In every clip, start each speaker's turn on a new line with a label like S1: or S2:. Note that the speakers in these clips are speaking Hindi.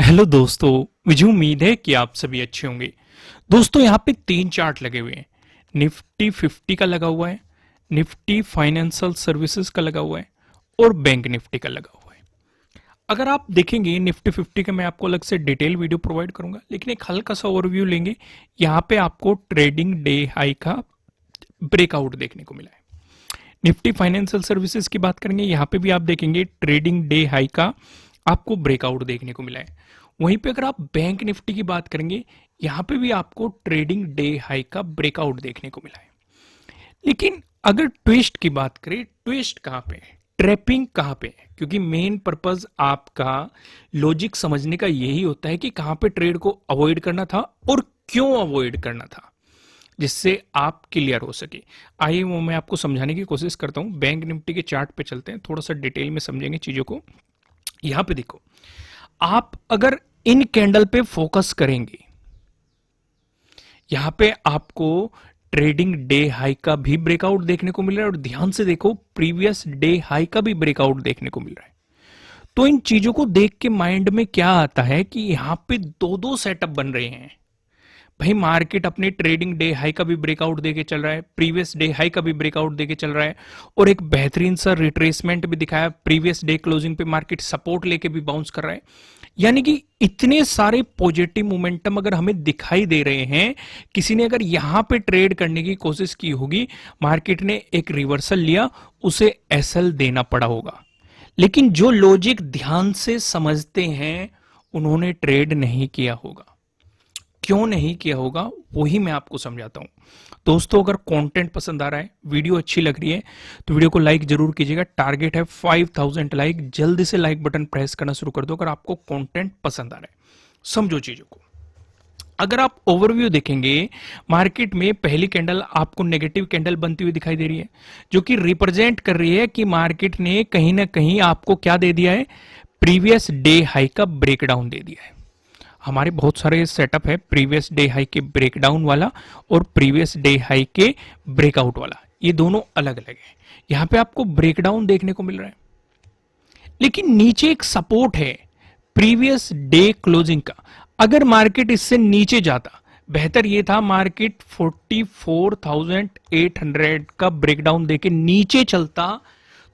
S1: हेलो दोस्तों। मुझे उम्मीद है कि आप सभी अच्छे होंगे। दोस्तों यहाँ पे तीन चार्ट लगे हुए हैं। निफ्टी 50 का लगा हुआ है, निफ्टी फाइनेंशियल सर्विसेज का लगा हुआ है और बैंक निफ्टी का लगा हुआ है। अगर आप देखेंगे निफ्टी 50 का मैं आपको अलग से डिटेल वीडियो प्रोवाइड करूंगा, लेकिन एक हल्का सा ओवरव्यू लेंगे। यहाँ पे आपको ट्रेडिंग डे हाई का ब्रेकआउट देखने को मिला है। निफ्टी फाइनेंशियल सर्विसेज की बात करेंगे, यहाँ पे भी आप देखेंगे ट्रेडिंग डे हाई का आपको ब्रेकआउट देखने को मिला है। वहीं पे अगर आप बैंक निफ्टी की बात करेंगे, यहाँ पे भी आपको ट्रेडिंग डे हाई का ब्रेकआउट देखने को मिला है। लेकिन अगर ट्विस्ट की बात करें, ट्विस्ट कहाँ पे है, ट्रैपिंग कहाँ पे है? क्योंकि मेन पर्पज आपका लॉजिक समझने का यही होता है कि कहाँ पे ट्रेड को अवॉइड करना था और क्यों अवॉइड करना था, जिससे आप क्लियर हो सके। आइए वो मैं आपको समझाने की कोशिश करता हूं। बैंक निफ्टी के चार्ट पे चलते हैं, थोड़ा सा डिटेल में समझेंगे चीजों को। यहां पे देखो, आप अगर इन कैंडल पे फोकस करेंगे, यहां पे आपको ट्रेडिंग डे हाई का भी ब्रेकआउट देखने को मिल रहा है और ध्यान से देखो प्रीवियस डे हाई का भी ब्रेकआउट देखने को मिल रहा है। तो इन चीजों को देख के माइंड में क्या आता है कि यहां पे दो दो सेटअप बन रहे हैं। भाई मार्केट अपने ट्रेडिंग डे हाई का भी ब्रेकआउट देके चल रहा है, प्रीवियस डे हाई का भी ब्रेकआउट देके चल रहा है और एक बेहतरीन सा रिट्रेसमेंट भी दिखाया। प्रीवियस डे क्लोजिंग पे मार्केट सपोर्ट लेके भी बाउंस कर रहा है। यानी कि इतने सारे पॉजिटिव मोमेंटम अगर हमें दिखाई दे रहे हैं, किसी ने अगर यहां पे ट्रेड करने की कोशिश की होगी, मार्केट ने एक रिवर्सल लिया, उसे एसएल देना पड़ा होगा। लेकिन जो लॉजिक ध्यान से समझते हैं उन्होंने ट्रेड नहीं किया होगा। क्यों नहीं किया होगा वही मैं आपको समझाता हूं। दोस्तों अगर कंटेंट पसंद आ रहा है, वीडियो अच्छी लग रही है, तो वीडियो को लाइक जरूर कीजिएगा। टारगेट है 5000 लाइक। जल्दी से लाइक बटन प्रेस करना शुरू कर दो अगर आपको कंटेंट पसंद आ रहा है। समझो चीजों को। अगर आप ओवरव्यू देखेंगे, मार्केट में पहली कैंडल आपको नेगेटिव कैंडल बनती हुई दिखाई दे रही है, जो कि रिप्रेजेंट कर रही है कि मार्केट ने कहीं ना कहीं आपको क्या दे दिया है, प्रीवियस डे हाई का ब्रेकडाउन दे दिया है। हमारे बहुत सारे सेटअप है, प्रीवियस डे हाई के ब्रेकडाउन वाला और प्रीवियस डे हाई के ब्रेकआउट वाला, ये दोनों अलग अलग है। यहां पे आपको ब्रेकडाउन देखने को मिल रहा है, लेकिन नीचे एक सपोर्ट है प्रीवियस डे क्लोजिंग का। अगर मार्केट इससे नीचे जाता, बेहतर ये था मार्केट 44,800 का ब्रेकडाउन देके नीचे चलता,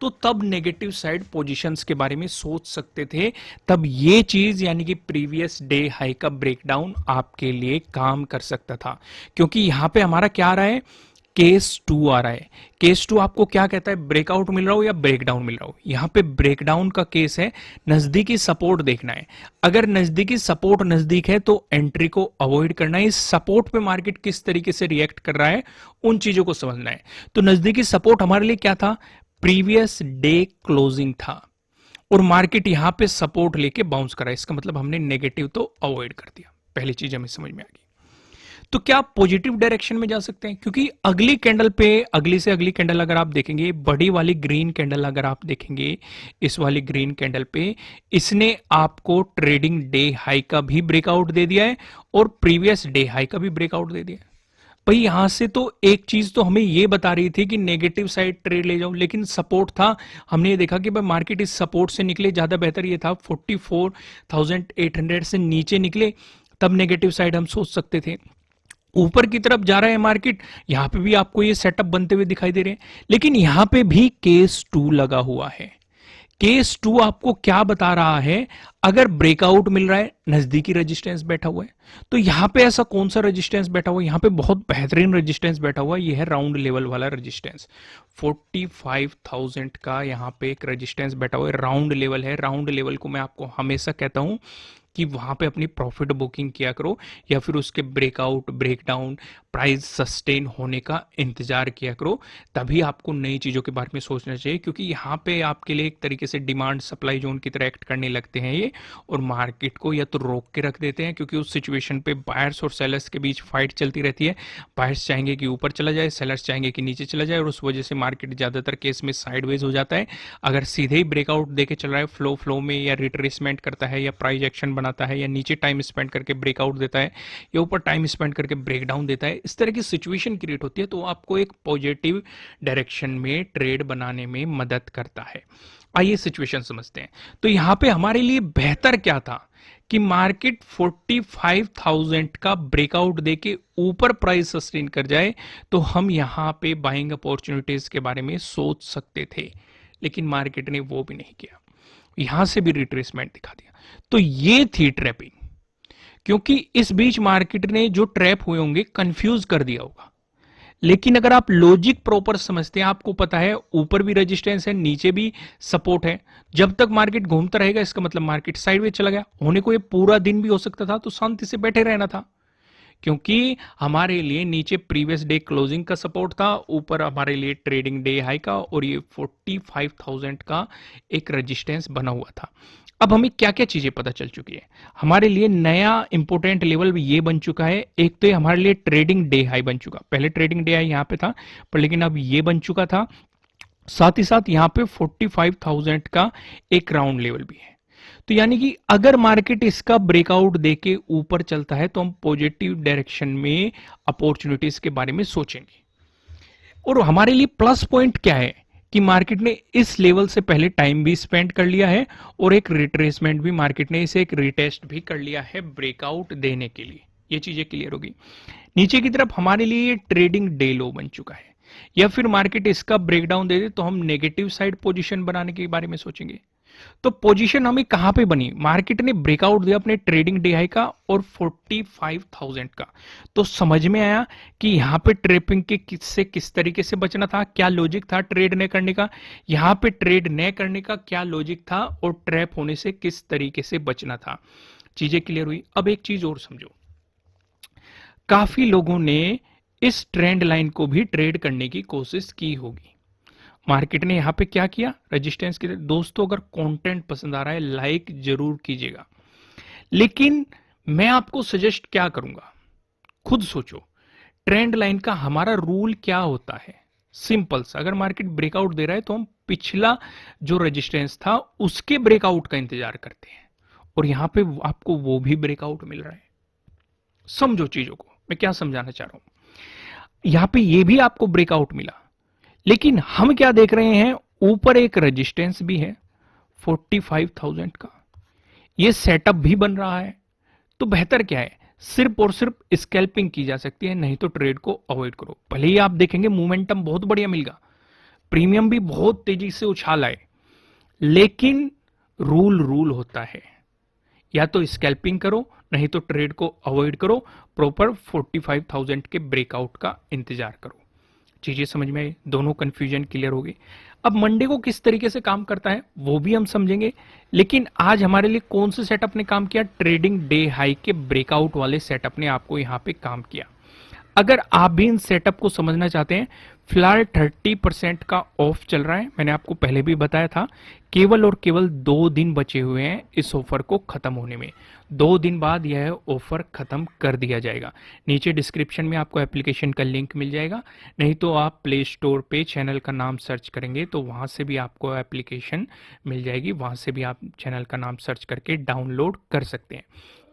S1: तो तब नेगेटिव साइड पोजीशंस के बारे में सोच सकते थे। तब ये चीज यानी कि प्रीवियस डे हाई का ब्रेकडाउन आपके लिए काम कर सकता था। क्योंकि यहां पे हमारा क्या आ रहा है, केस 2 आ रहा है। केस 2 आपको क्या कहता है, ब्रेकआउट मिल रहा हो या ब्रेकडाउन मिल रहा हो। यहां पे ब्रेकडाउन का केस है, नजदीकी सपोर्ट देखना है। अगर नजदीकी सपोर्ट नजदीक है तो एंट्री को अवॉइड करना है। इस सपोर्ट पे मार्केट किस तरीके से रिएक्ट कर रहा है उन चीजों को समझना है। तो नजदीकी सपोर्ट हमारे लिए क्या था, प्रीवियस डे क्लोजिंग था और मार्केट यहां पे सपोर्ट लेके बाउंस करा। इसका मतलब हमने नेगेटिव तो अवॉइड कर दिया। पहली चीज हमें समझ में आ गई। तो क्या आप पॉजिटिव डायरेक्शन में जा सकते हैं? क्योंकि अगली कैंडल पे, अगली से अगली कैंडल अगर आप देखेंगे, बड़ी वाली ग्रीन कैंडल अगर आप देखेंगे, इस वाली ग्रीन कैंडल पे इसने आपको ट्रेडिंग डे हाई का भी ब्रेकआउट दे दिया है और प्रीवियस डे हाई का भी ब्रेकआउट दे दिया है। भाई यहां से तो एक चीज तो हमें ये बता रही थी कि नेगेटिव साइड ट्रेड ले जाओ, लेकिन सपोर्ट था। हमने ये देखा कि भाई मार्केट इस सपोर्ट से निकले, ज्यादा बेहतर ये था 44,800 से नीचे निकले, तब नेगेटिव साइड हम सोच सकते थे। ऊपर की तरफ जा रहा है मार्केट, यहां पे भी आपको ये सेटअप बनते हुए दिखाई दे रहे हैं, लेकिन यहां पे भी केस 2 लगा हुआ है। केस 2 आपको क्या बता रहा है, अगर ब्रेकआउट मिल रहा है, नजदीकी रेजिस्टेंस बैठा हुआ है, तो यहां पे ऐसा कौन सा रेजिस्टेंस बैठा हुआ है, यहां पे बहुत बेहतरीन रेजिस्टेंस बैठा हुआ है। यह है राउंड लेवल वाला रेजिस्टेंस, 45,000 का यहां पे एक रेजिस्टेंस बैठा हुआ है। राउंड लेवल है, राउंड लेवल को मैं आपको हमेशा कहता हूं कि वहां पे अपनी प्रॉफिट बुकिंग किया करो या फिर उसके ब्रेकआउट, ब्रेकडाउन, प्राइस सस्टेन होने का इंतजार किया करो। तभी आपको नई चीजों के बारे में सोचना चाहिए, क्योंकि यहाँ पे आपके लिए एक तरीके से डिमांड सप्लाई जोन की तरह एक्ट करने लगते हैं ये, और मार्केट को या तो रोक के रख देते हैं, क्योंकि उस सिचुएशन पे बायर्स और सेलर्स के बीच फाइट चलती रहती है। बायर्स चाहेंगे कि ऊपर चला जाए, सेलर्स चाहेंगे कि नीचे चला जाए, और उस वजह से मार्केट ज्यादातर केस में साइडवेज हो जाता है। अगर सीधे ही ब्रेकआउट देके चल रहा है, फ्लो फ्लो में या रिट्रेसमेंट करता है या प्राइस एक्शन बनाता है या नीचे टाइम स्पेंड करके ब्रेकआउट देता है या ऊपर टाइम स्पेंड करके ब्रेकडाउन देता है, इस तरह की सिचुएशन क्रिएट होती है, तो आपको एक पॉजिटिव डायरेक्शन में ट्रेड बनाने में मदद करता है। आइए सिचुएशन समझते हैं। तो यहां पे हमारे लिए बेहतर क्या था कि मार्केट 45,000 का ब्रेकआउट देके ऊपर प्राइस सस्टेन कर जाए तो हम यहां पे बाइंग अपॉर्चुनिटीज के बारे में सोच सकते थे, लेकिन मार्केट ने वो भी नहीं किया, यहां से भी रिट्रेसमेंट दिखा दिया। तो ये थी ट्रैपिंग, क्योंकि इस बीच मार्केट ने जो ट्रैप हुए होंगे कंफ्यूज कर दिया होगा। लेकिन अगर आप लॉजिक प्रॉपर समझते हैं, आपको पता है ऊपर भी रेजिस्टेंस है, नीचे भी सपोर्ट है, जब तक मार्केट घूमता रहेगा इसका मतलब मार्केट साइडवेज चला गया, होने को ये पूरा दिन भी हो सकता था, तो शांति से बैठे रहना था। क्योंकि हमारे लिए नीचे प्रीवियस डे क्लोजिंग का सपोर्ट था, ऊपर हमारे लिए ट्रेडिंग डे हाई का, और ये 45,000 का एक रेजिस्टेंस बना हुआ था। अब हमें क्या क्या चीजें पता चल चुकी है, हमारे लिए नया इंपोर्टेंट लेवल ये बन चुका है। एक तो ये हमारे लिए ट्रेडिंग डे हाई बन चुका, पहले ट्रेडिंग डे हाई यहां पे था पर लेकिन अब ये बन चुका था। साथ ही साथ यहां पे 45,000 का एक राउंड लेवल भी है। तो यानी कि अगर मार्केट इसका ब्रेकआउट देके ऊपर चलता है तो हम पॉजिटिव डायरेक्शन में अपॉर्चुनिटीज के बारे में सोचेंगे। और हमारे लिए प्लस पॉइंट क्या है कि मार्केट ने इस लेवल से पहले टाइम भी स्पेंड कर लिया है और एक रिट्रेसमेंट भी मार्केट ने इसे एक रिटेस्ट भी कर लिया है ब्रेकआउट देने के लिए। ये चीजें क्लियर होगी। नीचे की तरफ हमारे लिए ये ट्रेडिंग डे लो बन चुका है, या फिर मार्केट इसका ब्रेकडाउन दे दे तो हम नेगेटिव साइड पोजीशन बनाने के बारे में सोचेंगे। तो पोजीशन हमें कहां पे बनी, मार्केट ने ब्रेकआउट दिया अपने ट्रेडिंग डे हाई का और 45,000 का, तो समझ में आया कि यहां पे ट्रेपिंग के किस तरीके से बचना था, क्या लॉजिक था ट्रेड न करने का, यहां पे ट्रेड न करने का क्या लॉजिक था, और ट्रैप होने से किस तरीके से बचना था। चीजें क्लियर हुई। अब एक चीज और समझो, काफी लोगों ने इस ट्रेंड लाइन को भी ट्रेड करने की कोशिश की होगी। मार्केट ने यहां पे क्या किया, रेजिस्टेंस के लिए। दोस्तों अगर कंटेंट पसंद आ रहा है लाइक जरूर कीजिएगा, लेकिन मैं आपको सजेस्ट क्या करूंगा, खुद सोचो ट्रेंड लाइन का हमारा रूल क्या होता है। सिंपल सा, अगर मार्केट ब्रेकआउट दे रहा है तो हम पिछला जो रेजिस्टेंस था उसके ब्रेकआउट का इंतजार करते हैं, और यहां पे आपको वो भी ब्रेकआउट मिल रहा है। समझो चीजों को, मैं क्या समझाना चाह रहा हूं। यहां पे ये भी आपको ब्रेकआउट मिला, लेकिन हम क्या देख रहे हैं, ऊपर एक रेजिस्टेंस भी है 45,000 का, ये सेटअप भी बन रहा है। तो बेहतर क्या है, सिर्फ और सिर्फ स्कैल्पिंग की जा सकती है, नहीं तो ट्रेड को अवॉइड करो। भले ही आप देखेंगे मोमेंटम बहुत बढ़िया मिलेगा, प्रीमियम भी बहुत तेजी से उछाल आए, लेकिन रूल होता है, या तो स्कैल्पिंग करो नहीं तो ट्रेड को अवॉइड करो, प्रॉपर 45,000 के ब्रेकआउट का इंतजार करो। चीजें समझ में आई, दोनों कंफ्यूजन क्लियर हो गई। अब मंडे को किस तरीके से काम करता है वो भी हम समझेंगे, लेकिन आज हमारे लिए कौन से सेटअप ने काम किया, ट्रेडिंग डे हाई के ब्रेकआउट वाले सेटअप ने आपको यहां पे काम किया। अगर आप भी इन सेटअप को समझना चाहते हैं, फिलहाल 30% का ऑफ चल रहा है, मैंने आपको पहले भी बताया था। केवल और केवल 2 दिन बचे हुए हैं इस ऑफर को खत्म होने में, 2 दिन बाद यह ऑफर खत्म कर दिया जाएगा। नीचे डिस्क्रिप्शन में आपको एप्लीकेशन का लिंक मिल जाएगा, नहीं तो आप प्ले स्टोर पे चैनल का नाम सर्च करेंगे तो वहां से भी आपको एप्लीकेशन मिल जाएगी, वहां से भी आप चैनल का नाम सर्च करके डाउनलोड कर सकते हैं।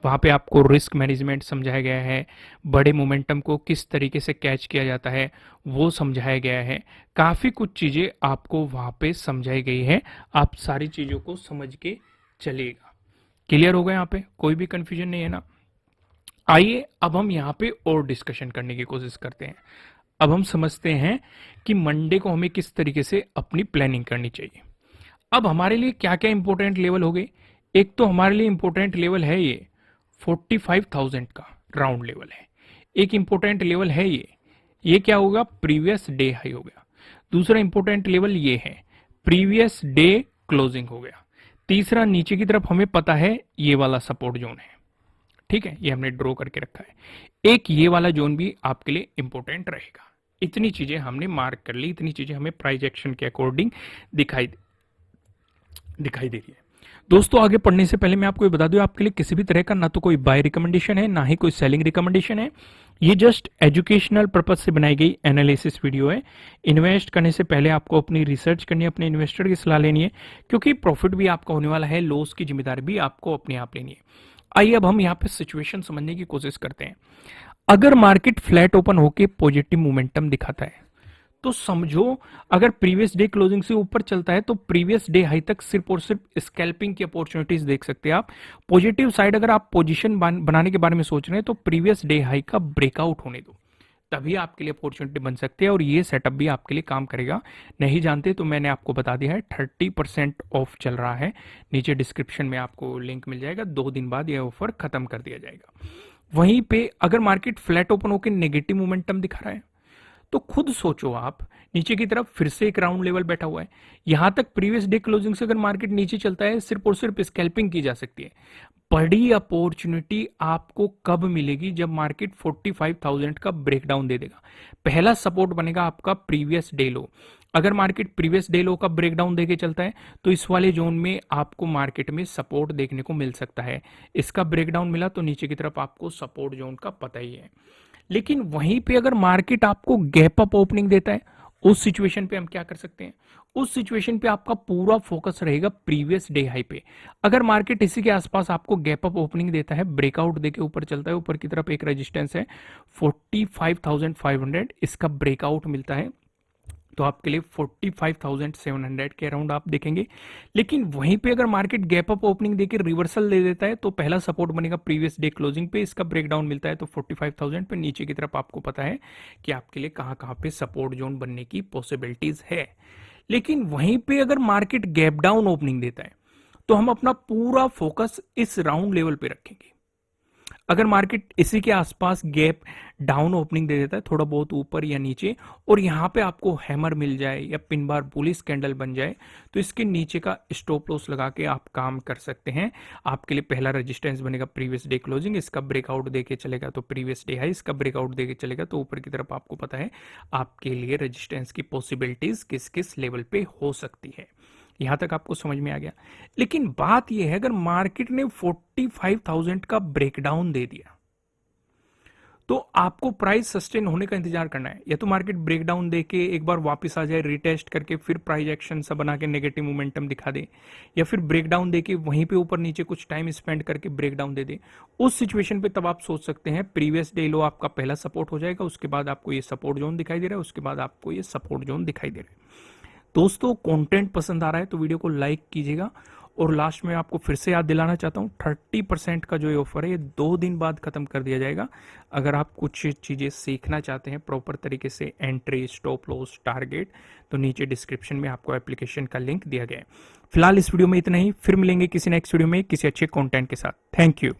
S1: वहाँ पे आपको रिस्क मैनेजमेंट समझाया गया है, बड़े मोमेंटम को किस तरीके से कैच किया जाता है वो समझाया गया है, काफ़ी कुछ चीज़ें आपको वहाँ पे समझाई गई है। आप सारी चीज़ों को समझ के चलिएगा। क्लियर हो गया, यहाँ पे कोई भी कंफ्यूजन नहीं है ना। आइए अब हम यहाँ पे और डिस्कशन करने की कोशिश करते हैं। अब हम समझते हैं कि मंडे को हमें किस तरीके से अपनी प्लानिंग करनी चाहिए। अब हमारे लिए क्या क्या इंपॉर्टेंट लेवल हो गए, एक तो हमारे लिए इंपॉर्टेंट लेवल है ये 45,000 का राउंड लेवल है, एक इंपॉर्टेंट लेवल है ये क्या होगा, प्रीवियस डे हाई हो गया। दूसरा इंपॉर्टेंट लेवल ये है प्रीवियस डे क्लोजिंग हो गया। तीसरा नीचे की तरफ हमें पता है ये वाला सपोर्ट जोन है, ठीक है, ये हमने ड्रॉ करके रखा है। एक ये वाला जोन भी आपके लिए इंपॉर्टेंट रहेगा। इतनी चीजें हमने मार्क कर ली, इतनी चीजें हमें प्राइस एक्शन के अकॉर्डिंग दिखाई दे रही है। दोस्तों आगे पढ़ने से पहले मैं आपको ये बता दूं, आपके लिए किसी भी तरह का ना तो कोई बाय रिकमेंडेशन है ना ही कोई सेलिंग रिकमेंडेशन है, ये जस्ट एजुकेशनल पर्पज से बनाई गई एनालिसिस वीडियो है। इन्वेस्ट करने से पहले आपको अपनी रिसर्च करनी है, अपने इन्वेस्टर की सलाह लेनी है, क्योंकि प्रॉफिट भी आपका होने वाला है, लॉस की जिम्मेदारी भी आपको अपने आप लेनी है। आइए अब हम यहाँ पे सिचुएशन समझने की कोशिश करते हैं। अगर मार्केट फ्लैट ओपन होके पॉजिटिव मोमेंटम दिखाता है तो समझो अगर प्रीवियस डे क्लोजिंग से ऊपर चलता है तो प्रीवियस डे हाई तक सिर्फ और सिर्फ स्कैल्पिंग की अपॉर्चुनिटीज देख सकते हैं आप। पॉजिटिव साइड अगर आप पोजीशन बनाने के बारे में सोच रहे हैं तो प्रीवियस डे हाई का ब्रेकआउट होने दो, तभी आपके लिए अपॉर्चुनिटी बन सकती है और ये सेटअप भी आपके लिए काम करेगा। नहीं जानते तो मैंने आपको बता दिया है 30% ऑफ चल रहा है, नीचे डिस्क्रिप्शन में आपको लिंक मिल जाएगा। 2 दिन बाद यह ऑफर खत्म कर दिया जाएगा। वहीं पे अगर मार्केट फ्लैट ओपन होकर नेगेटिव मोमेंटम दिखा रहा है तो खुद सोचो आप, नीचे की तरफ फिर से एक राउंड लेवल बैठा हुआ है। यहां तक प्रीवियस डे क्लोजिंग से अगर मार्केट नीचे चलता है सिर्फ और सिर्फ स्कैल्पिंग की जा सकती है। बड़ी अपॉर्चुनिटी आपको कब मिलेगी? जब मार्केट 45,000 का ब्रेकडाउन दे देगा। पहला सपोर्ट बनेगा आपका प्रीवियस डे लो। अगर मार्केट प्रीवियस डे लो का ब्रेकडाउन देके चलता है तो इस वाले जोन में आपको मार्केट में सपोर्ट देखने को मिल सकता है। इसका ब्रेकडाउन मिला तो नीचे की तरफ आपको सपोर्ट जोन का पता ही है। लेकिन वहीं पे अगर मार्केट आपको गैप अप ओपनिंग देता है, उस सिचुएशन पे हम क्या कर सकते हैं? उस सिचुएशन पे आपका पूरा फोकस रहेगा प्रीवियस डे हाई पे। अगर मार्केट इसी के आसपास आपको गैप अप ओपनिंग देता है, ब्रेकआउट देके ऊपर चलता है, ऊपर की तरफ एक रेजिस्टेंस है 45,500, इसका ब्रेकआउट मिलता है तो आपके लिए 45,700 के अराउंड आप देखेंगे। लेकिन वहीं पे अगर मार्केट गैप अप ओपनिंग देके रिवर्सल दे देता है तो पहला सपोर्ट बनेगा प्रीवियस डे क्लोजिंग पे, इसका ब्रेकडाउन मिलता है तो 45,000 पे। नीचे की तरफ आपको पता है कि आपके लिए कहां कहां पे सपोर्ट जोन बनने की पॉसिबिलिटीज है। लेकिन वहीं पे अगर मार्केट गैप डाउन ओपनिंग देता है तो हम अपना पूरा फोकस इस राउंड लेवल पे रखेंगे। अगर मार्केट इसी के आसपास गैप डाउन ओपनिंग दे देता है, थोड़ा बहुत ऊपर या नीचे, और यहां पे आपको हैमर मिल जाए या पिन बार बुलिश कैंडल बन जाए तो इसके नीचे का स्टॉप लॉस लगा के आप काम कर सकते हैं। आपके लिए पहला रेजिस्टेंस बनेगा प्रीवियस डे क्लोजिंग, इसका ब्रेकआउट देके चलेगा तो प्रीवियस डे हाई, इसका ब्रेकआउट देके चलेगा तो ऊपर की तरफ आपको पता है आपके लिए रेजिस्टेंस की पॉसिबिलिटीज किस किस लेवल पे हो सकती है। यहां तक आपको समझ में आ गया। लेकिन बात यह है अगर मार्केट ने 45,000 का ब्रेकडाउन दे दिया तो आपको प्राइस सस्टेन होने का इंतजार करना है। या तो मार्केट ब्रेकडाउन देके एक बार वापस आ जाए, रिटेस्ट करके फिर प्राइस एक्शन सा बना के नेगेटिव मोमेंटम दिखा दे, या फिर ब्रेकडाउन देके वहीं पे ऊपर नीचे कुछ टाइम स्पेंड करके ब्रेकडाउन दे दे। उस सिचुएशन पे तब आप सोच सकते हैं प्रीवियस डे लो आपका पहला सपोर्ट हो जाएगा, उसके बाद आपको ये सपोर्ट जोन दिखाई दे रहा है, उसके बाद आपको ये सपोर्ट जोन दिखाई दे रहा है। दोस्तों कंटेंट पसंद आ रहा है तो वीडियो को लाइक कीजिएगा। और लास्ट में आपको फिर से याद दिलाना चाहता हूँ 30% का जो ये ऑफर है ये 2 दिन बाद खत्म कर दिया जाएगा। अगर आप कुछ चीज़ें सीखना चाहते हैं प्रॉपर तरीके से, एंट्री, स्टॉप लॉस, टारगेट, तो नीचे डिस्क्रिप्शन में आपको एप्लीकेशन का लिंक दिया गया है। फिलहाल इस वीडियो में इतना ही, फिर मिलेंगे किसी नेक्स्ट वीडियो में किसी अच्छे कंटेंट के साथ। Thank you.